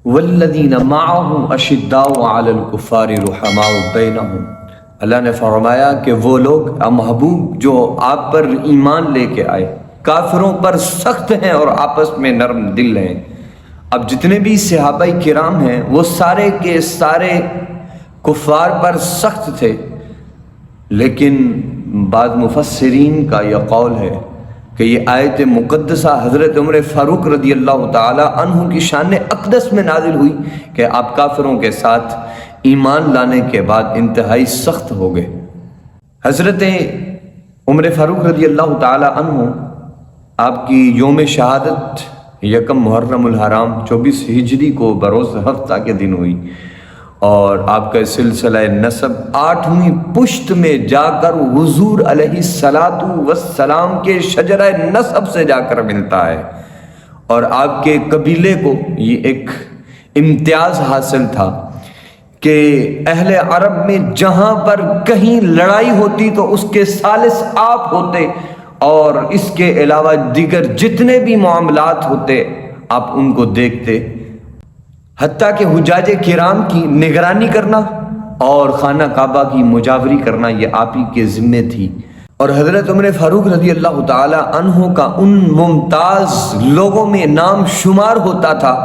والذین معہ اشداء علی الکفار رحماء بینہم، اللہ نے فرمایا کہ وہ لوگ محبوب جو آپ پر ایمان لے کے آئے کافروں پر سخت ہیں اور آپس میں نرم دل ہیں۔ اب جتنے بھی صحابہ کرام ہیں وہ سارے کے سارے کفار پر سخت تھے، لیکن بعض مفسرین کا یہ قول ہے کہ یہ آیت مقدسہ حضرت عمر فاروق رضی اللہ تعالی عنہ کی شان اقدس میں نازل ہوئی کہ آپ کافروں کے ساتھ ایمان لانے کے بعد انتہائی سخت ہو گئے۔ حضرت عمر فاروق رضی اللہ تعالی عنہ آپ کی یوم شہادت یکم محرم الحرام 24 ہجری کو بروز ہفتہ کے دن ہوئی، اور آپ کا سلسلہ نسب 8ویں پشت میں جا کر حضور علیہ الصلاۃ والسلام کے شجرہ نسب سے جا کر ملتا ہے، اور آپ کے قبیلے کو یہ ایک امتیاز حاصل تھا کہ اہل عرب میں جہاں پر کہیں لڑائی ہوتی تو اس کے ثالث آپ ہوتے، اور اس کے علاوہ دیگر جتنے بھی معاملات ہوتے آپ ان کو دیکھتے، حتیٰ کہ حجاج کرام کی نگرانی کرنا اور خانہ کعبہ کی مجاوری کرنا یہ آپ ہی کے ذمے تھی۔ اور حضرت عمر فاروق رضی اللہ تعالی عنہ کا ان ممتاز لوگوں میں نام شمار ہوتا تھا،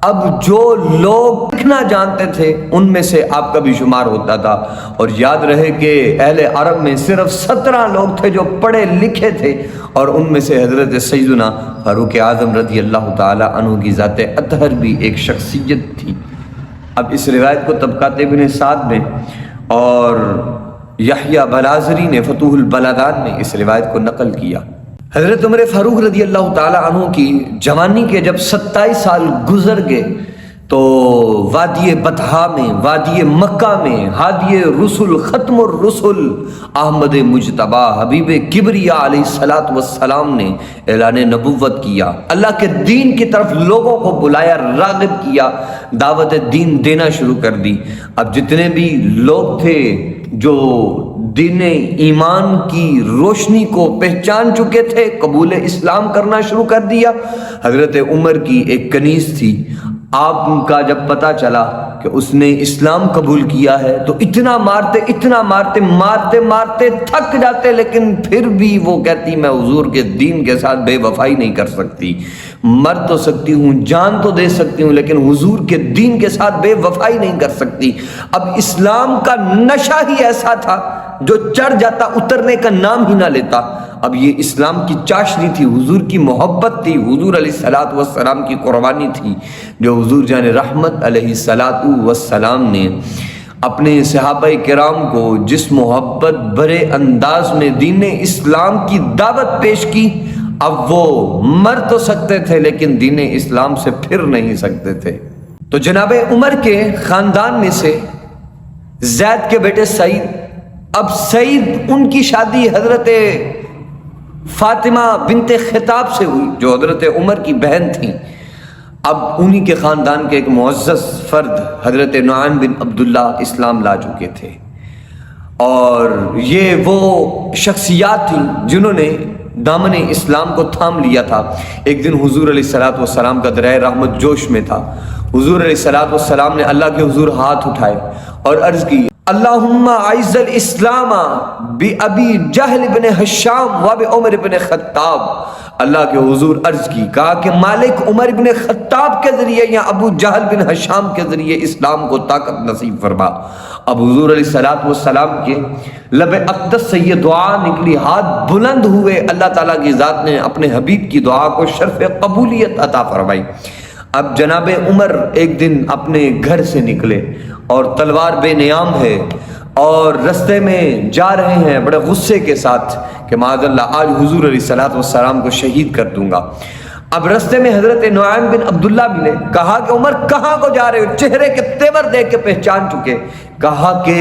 اب جو لوگ لکھنا جانتے تھے ان میں سے آپ کا بھی شمار ہوتا تھا، اور یاد رہے کہ اہل عرب میں صرف 17 لوگ تھے جو پڑھے لکھے تھے، اور ان میں سے حضرت سیدنا فاروق اعظم رضی اللہ تعالی عنہ کی ذات اطہر بھی ایک شخصیت تھی۔ اب اس روایت کو طبقات ابن سعد میں اور یحییٰ بلازری نے فتوح البلدان میں اس روایت کو نقل کیا۔ حضرت عمر فاروق رضی اللہ تعالی عنہ کی جوانی کے جب 27 سال گزر گئے تو وادی بطحا میں، وادی مکہ میں، ہادی رسول، ختم الرسل احمد مجتبی حبیب کبریا علیہ الصلوۃ والسلام نے اعلان نبوت کیا، اللہ کے دین کی طرف لوگوں کو بلایا، راغب کیا، دعوت دین دینا شروع کر دی۔ اب جتنے بھی لوگ تھے جو دین ایمان کی روشنی کو پہچان چکے تھے، قبول اسلام کرنا شروع کر دیا۔ حضرت عمر کی ایک کنیز تھی، آپ کا جب پتہ چلا کہ اس نے اسلام قبول کیا ہے تو اتنا مارتے تھک جاتے، لیکن پھر بھی وہ کہتی میں حضور کے دین کے ساتھ بے وفائی نہیں کر سکتی، مر تو سکتی ہوں، جان تو دے سکتی ہوں، لیکن حضور کے دین کے ساتھ بے وفائی نہیں کر سکتی۔ اب اسلام کا نشہ ہی ایسا تھا جو چڑھ جاتا اترنے کا نام ہی نہ لیتا۔ اب یہ اسلام کی چاشنی تھی، حضور کی محبت تھی، حضور علیہ الصلوۃ والسلام کی قربانی تھی، جو حضور جان رحمت علیہ الصلوۃ والسلام نے اپنے صحابہ کرام کو جس محبت بھرے انداز میں دین اسلام کی دعوت پیش کی، اب وہ مر تو سکتے تھے لیکن دین اسلام سے پھر نہیں سکتے تھے۔ تو جناب عمر کے خاندان میں سے زید کے بیٹے سعید، اب سعید ان کی شادی حضرت فاطمہ بنت خطاب سے ہوئی جو حضرت عمر کی بہن تھیں۔ اب انہی کے خاندان کے ایک معزز فرد حضرت نعیم بن عبداللہ اسلام لا چکے تھے، اور یہ وہ شخصیات تھیں جنہوں نے دامن اسلام کو تھام لیا تھا۔ ایک دن حضور علیہ الصلوۃ والسلام کا درہ رحمت جوش میں تھا، حضور علیہ الصلوۃ والسلام نے اللہ کے حضور ہاتھ اٹھائے اور عرض کی اللہم اعز الاسلام بابی جہل بن ہشام و بعمر بن خطاب۔ اللہ کے حضور عرض کی، کہا کہ مالک عمر بن خطاب کے ذریعے یا ابو جہل بن ہشام کے ذریعے اسلام کو طاقت نصیب فرما۔ اب حضور علیہ الصلوۃ والسلام کے لب اقدس سے یہ دعا نکلی، ہاتھ بلند ہوئے، اللہ تعالیٰ کی ذات نے اپنے حبیب کی دعا کو شرف قبولیت عطا فرمائی۔ اب جناب عمر ایک دن اپنے گھر سے نکلے اور تلوار بے نیام ہے، اور رستے میں جا رہے ہیں بڑے غصے کے ساتھ کہ معاذ اللہ آج حضور علیہ الصلوۃ والسلام کو شہید کر دوں گا۔ اب رستے میں حضرت نعیم بن عبداللہ ملے، کہا کہ عمر کہاں کو جا رہے ہو؟ چہرے کے تیور دیکھ کے پہچان چکے، کہا کہ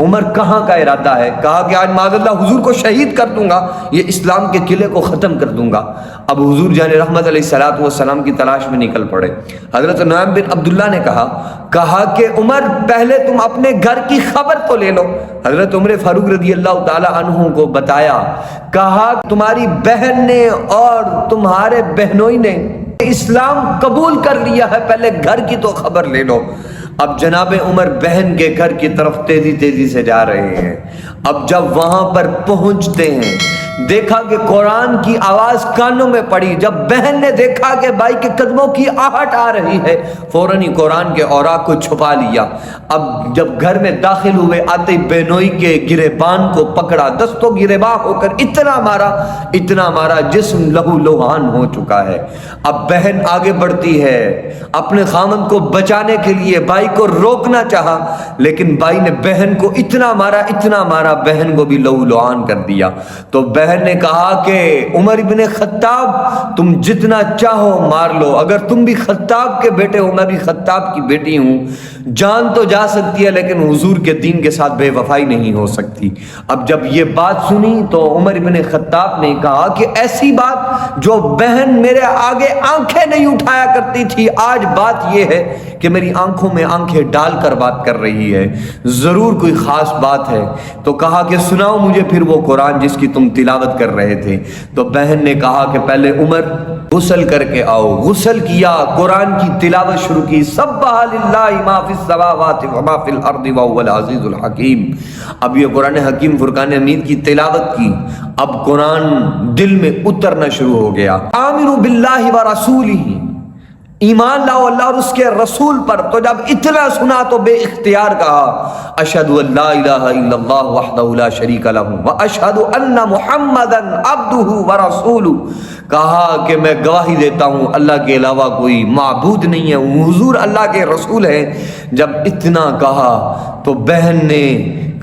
عمر کہاں کا ارادہ ہے؟ کہا کہ آج معاذ اللہ حضور کو شہید کر دوں گا، یہ اسلام کے قلعے کو ختم کر دوں گا۔ اب حضور جان رحمت علیہ الصلوۃ والسلام کی تلاش میں نکل پڑے۔ حضرت نعیم بن عبداللہ نے کہا کہا کہ عمر پہلے تم اپنے گھر کی خبر تو لے لو۔ حضرت عمر فاروق رضی اللہ تعالی عنہ کو بتایا، کہا تمہاری بہن نے اور تمہارے بہنوئی نے اسلام قبول کر لیا ہے، پہلے گھر کی تو خبر لے لو۔ اب جناب عمر بہن کے گھر کی طرف تیزی سے جا رہے ہیں۔ اب جب وہاں پر پہنچتے ہیں، دیکھا کہ قرآن کی آواز کانوں میں پڑی۔ جب بہن نے دیکھا کہ بھائی کے قدموں کی آہٹ آ رہی ہے، فوراً ہی قرآن کے اوراق کو چھپا لیا۔ اب جب گھر میں داخل ہوئے، آتے ہی بہنوئی کے گریبان کو پکڑا، دستوں گریباں ہو کر اتنا مارا جسم لہو لہان ہو چکا ہے۔ اب بہن آگے بڑھتی ہے، اپنے خامند کو بچانے کے لیے بھائی کو روکنا چاہا، لیکن بھائی نے بہن کو اتنا مارا بہن کو بھی لہو لہان کر دیا۔ تو بہن نے کہا کہ عمر ابن خطاب تم جتنا چاہو مار لو، اگر تم بھی خطاب کے بیٹے ہو، میں بھی خطاب کی بیٹی ہوں، جان تو جا سکتی ہے لیکن حضور کے دین کے ساتھ بے وفائی نہیں ہو سکتی۔ اب جب یہ بات سنی تو عمر ابن خطاب نے کہا کہ ایسی بات جو بہن میرے آگے آنکھیں نہیں اٹھایا کرتی تھی، آج بات یہ ہے کہ میری آنکھوں میں آنکھیں ڈال کر بات کر رہی ہے، ضرور کوئی خاص بات ہے۔ تو کہا کہ سناؤ مجھے پھر وہ قرآن جس کی تم تلاوت کر رہے تھے۔ تو بہن نے کہا کہ پہلے عمر غسل کر کے آؤ۔ غسل کیا، قرآن کی تلاوت شروع کی، سبح للہ ما فی السماوات وما فی الارض وهو العزیز الحکیم۔ اب یہ قرآن حکیم فرقان حمید کی تلاوت کی، اب قرآن دل میں اترنا شروع ہو گیا۔ آمنوا باللہ ورسولہ، ایمان لاؤ اللہ اور اس کے رسول پر۔ تو جب اتنا سنا تو بے اختیار کہا اشہد ان لا الہ الا اللہ وحدہ لا شریک لہ واشہد ان محمدا عبدہ ورسولہ، کہا کہ میں گواہی دیتا ہوں اللہ کے علاوہ کوئی معبود نہیں ہے، حضور اللہ کے رسول ہیں۔ جب اتنا کہا تو بہن نے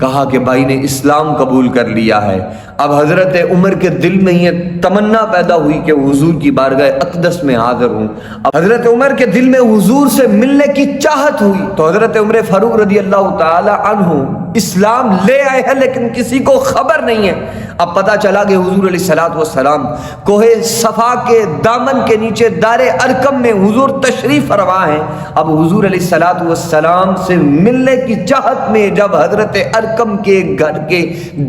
کہا کہ بھائی نے اسلام قبول کر لیا ہے۔ اب حضرت عمر کے دل میں یہ تمنا پیدا ہوئی کہ حضور کی بارگاہ اقدس میں حاضر ہوں۔ اب حضرت عمر کے دل میں حضور سے ملنے کی چاہت ہوئی، تو حضرت عمر فاروق رضی اللہ تعالی عنہ اسلام لے آئے ہیں لیکن کسی کو خبر نہیں ہے۔ اب پتہ چلا کہ حضور علیہ الصلوۃ والسلام کوہ صفا کے دامن کے نیچے دار ارقم میں حضور تشریف فرما ہیں۔ اب حضور علیہ الصلوۃ والسلام سے ملنے کی چاہت میں جب حضرت ارقم کے گھر کے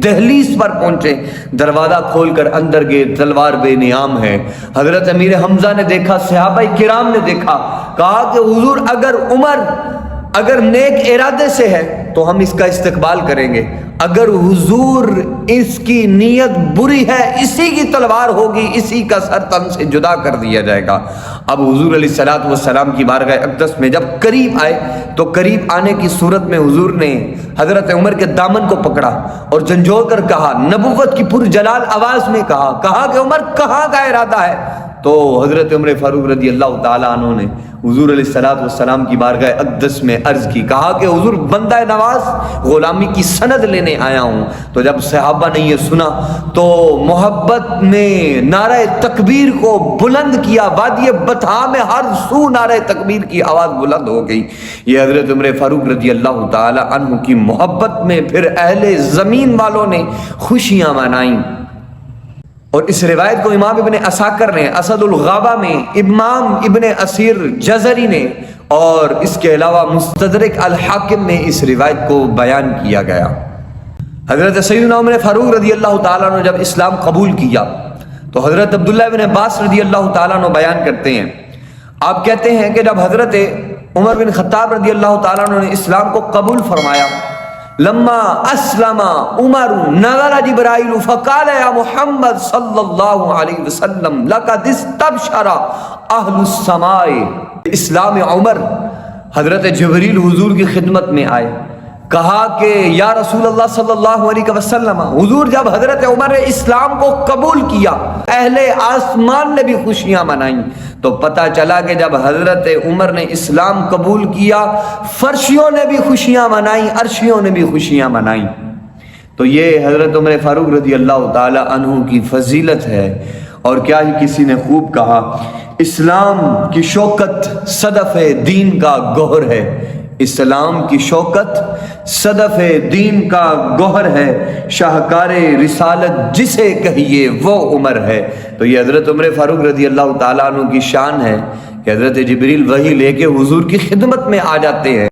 دہلیز پر پہنچے، دروازہ کھول کر اندر گئے، تلوار بے نیام ہے۔ حضرت امیر حمزہ نے دیکھا، صحابہ کرام نے دیکھا، کہا کہ حضور اگر عمر اگر نیک ارادے سے ہے تو ہم اس کا استقبال کریں گے، اگر حضور اس کی نیت بری ہے اسی کی تلوار ہوگی، اسی کا سر تن سے جدا کر دیا جائے گا۔ اب حضور علیہ الصلوۃ والسلام کی بارگاہ اقدس میں جب قریب آئے تو قریب آنے کی صورت میں حضور نے حضرت عمر کے دامن کو پکڑا اور جھنجھوڑ کر کہا، نبوت کی پرجلال آواز میں کہا کہ عمر کہاں کا ارادہ ہے؟ تو حضرت عمر فاروق رضی اللہ تعالی عنہ نے حضور علیہ الصلوۃ والسلام کی بارگاہ اقدس میں عرض کی، کہا کہ حضور بندہ نواز غلامی کی سند لینے آیا ہوں۔ تو جب صحابہ نے یہ سنا تو محبت میں نعرہ تکبیر کو بلند کیا، وادی بطحا میں ہر سو نعرہ تکبیر کی آواز بلند ہو گئی۔ یہ حضرت عمر فاروق رضی اللہ تعالی عنہ کی محبت میں پھر اہل زمین والوں نے خوشیاں منائیں۔ اور اس روایت کو امام ابن عساکر نے اسد الغابہ میں، امام ابن اسیر جزری نے، اور اس کے علاوہ مستدرک الحاکم میں اس روایت کو بیان کیا گیا۔ حضرت سیدنا عمر فاروق رضی اللہ تعالیٰ عنہ جب اسلام قبول کیا تو حضرت عبداللہ ابن عباس رضی اللہ تعالیٰ عنہ بیان کرتے ہیں، آپ کہتے ہیں کہ جب حضرت عمر بن خطاب رضی اللہ تعالیٰ عنہ نے اسلام کو قبول فرمایا، لما اسلم عمر نزل جبرائیل فقال یا محمد صلی اللہ علیہ وسلم لقد استبشر اہل السماء۔ اسلام عمر، حضرت جبریل حضور کی خدمت میں آئے، کہا کہ یا رسول اللہ صلی اللہ علیہ وسلم، حضور جب حضرت عمر نے اسلام کو قبول کیا اہل آسمان نے بھی خوشیاں منائیں۔ تو پتہ چلا کہ جب حضرت عمر نے اسلام قبول کیا فرشیوں نے بھی خوشیاں منائیں، عرشیوں نے بھی خوشیاں منائیں۔ تو یہ حضرت عمر فاروق رضی اللہ تعالی عنہ کی فضیلت ہے۔ اور کیا ہی کسی نے خوب کہا، اسلام کی شوکت صدف دین کا گوہر ہے، اسلام کی شوکت صدف دین کا گوہر ہے، شاہکار رسالت جسے کہیے وہ عمر ہے۔ تو یہ حضرت عمر فاروق رضی اللہ تعالیٰ عنہ کی شان ہے، کہ حضرت جبریل وحی لے کے حضور کی خدمت میں آ جاتے ہیں.